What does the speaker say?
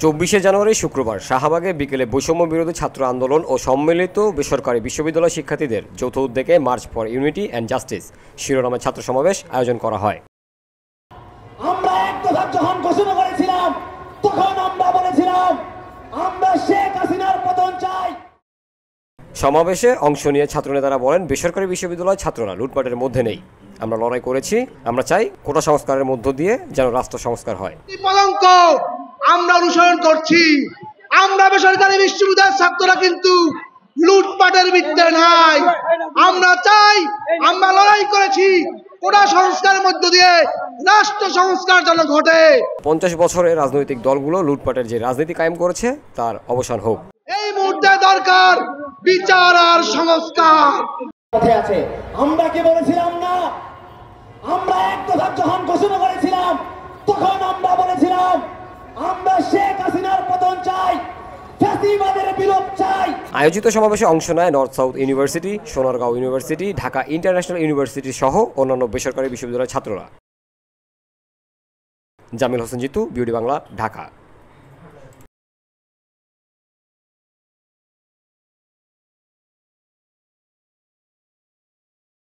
24শে জানুয়ারি শুক্রবার শাহবাগে বিকেলে বৈষম্য বিরোধী ছাত্র আন্দোলন ও সম্মিলিত বেসরকারি বিশ্ববিদ্যালয় শিক্ষার্থীদের যৌথ উদ্যোগে March for unity and justice শিরোনামে ছাত্র সমাবেশ আয়োজন করা হয়। আমরা এক দফা যখন ঘোষণা করেছিলাম তখন আমরা বলেছিলাম আমরা শেখ হাসিনার পতন চাই। সমাবেশে অংশ নিয়ে ছাত্রনেতারা বলেন, বেসরকারি বিশ্ববিদ্যালয় ছাত্ররা লুটপাটের মধ্যে নেই। আমরা লড়াই করেছি। আমরা চাই কোটা সংস্কারের মধ্য দিয়ে যেন রাষ্ট্র সংস্কার হয়। কলঙ্ক আমরা অনুসরণ করছি। আমরা বেসরকারি বিশ্ববিদ্যালয়ের ছাত্ররা কিন্তু লুটপাটের ভিত্তিতে নাই। আমরা চাই, আমরা লড়াই করেছি কোটা সংস্কারের মধ্য দিয়ে রাষ্ট্র সংস্কার যেন ঘটে। 50 বছরের রাজনৈতিক দলগুলো লুটপাটের যে রাজনীতি কায়েম করেছে তার অবসান হোক। এই মুহূর্তে দরকার বিচার আর সংস্কার। আছে আমরা কি বলেছিলাম না? আমরা এক দফা যখন ঘোষণা করেছিলাম তখন আমরা বলেছিলাম আমরা শেখ হাসিনার পতন চাই, ফ্যাসিবাদের বিলোপ চাই। আয়োজিত সমাবেশে অংশ নেয় north south university, Sonargaon university, Dhaka international university সহ অন্যান্য বেসরকারি বিশ্ববিদ্যালয়ের ছাত্ররা। জামিল হোসেন জিতু, বিউটি বাংলা, ঢাকা।